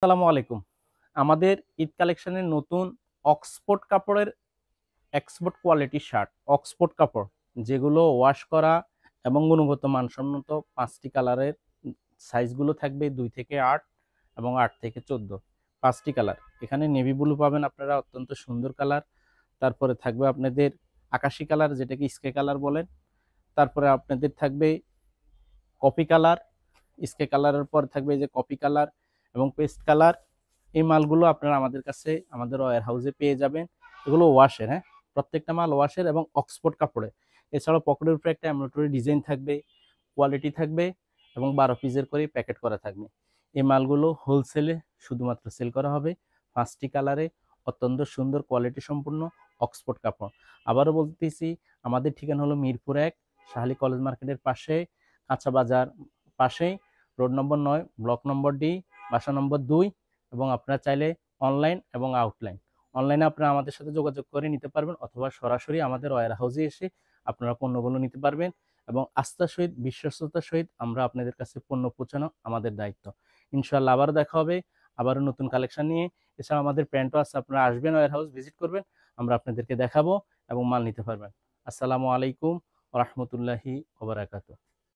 আসসালামু আলাইকুম। আমাদের ঈদ কালেকশনের নতুন অক্সফোর্ড কাপড়ের এক্সপোর্ট কোয়ালিটি শার্ট, অক্সফোর্ড কাপড় যেগুলো ওয়াশ করা এবং গুণগত মানসম্মত ৫টি কালারের সাইজগুলো থাকবে ২ থেকে ৮ এবং ৮ থেকে ১৪ ৫টি কালার। এখানে নেভি ব্লু পাবেন আপনারা, অত্যন্ত সুন্দর কালার। তারপরে থাকবে আপনাদের আকাশি কালার, যেটাকে স্কাই কালার বলেন। তারপরে আপনাদের থাকবে কফি কালার, স্কাই কালারের পর থাকবে এই যে কফি কালার এবং পেস্ট কালার। এই মালগুলো আপনারা আমাদের কাছে আমাদের ওয়্যার হাউসে পেয়ে যাবেন। এগুলো ওয়াশের, হ্যাঁ, প্রত্যেকটা মাল ওয়াশের এবং অক্সফোর্ড কাপড়ে। এছাড়াও পকেটের উপরে একটা এমব্রয়ডারি ডিজাইন থাকবে, কোয়ালিটি থাকবে এবং ১২ পিসের করে প্যাকেট করা থাকবে। এই মালগুলো হোলসেলে শুধুমাত্র সেল করা হবে ৫টি কালারে, অত্যন্ত সুন্দর কোয়ালিটি সম্পূর্ণ অক্সফোর্ড কাপড়। আবারও বলতেছি, আমাদের ঠিকানা হলো মিরপুর ১, শাহালি কলেজ মার্কেটের পাশে, কাঁচা বাজার পাশেই, রোড নম্বর ৯, ব্লক নম্বর ডি, বাসা নম্বর ২। এবং আপনারা চাইলে অনলাইন এবং অনলাইনে আপনারা আমাদের সাথে যোগাযোগ করে নিতে পারবেন, অথবা সরাসরি আমাদের ওয়্যার হাউসে এসে আপনারা পণ্যগুলো নিতে পারবেন। এবং আস্থার সহিত, বিশ্বস্ততার সহিত আমরা আপনাদের কাছে পণ্য পৌঁছানো আমাদের দায়িত্ব। ইনশাআল্লাহ আবারও দেখা হবে, আবারও নতুন কালেকশন নিয়ে। এছাড়া আমাদের প্যান্টও আছে, আপনারা আসবেন, ওয়্যার হাউস ভিজিট করবেন, আমরা আপনাদেরকে দেখাবো এবং মাল নিতে পারবেন। আসসালামু আলাইকুম ওয়া রাহমাতুল্লাহি ওয়া বারাকাতুহু।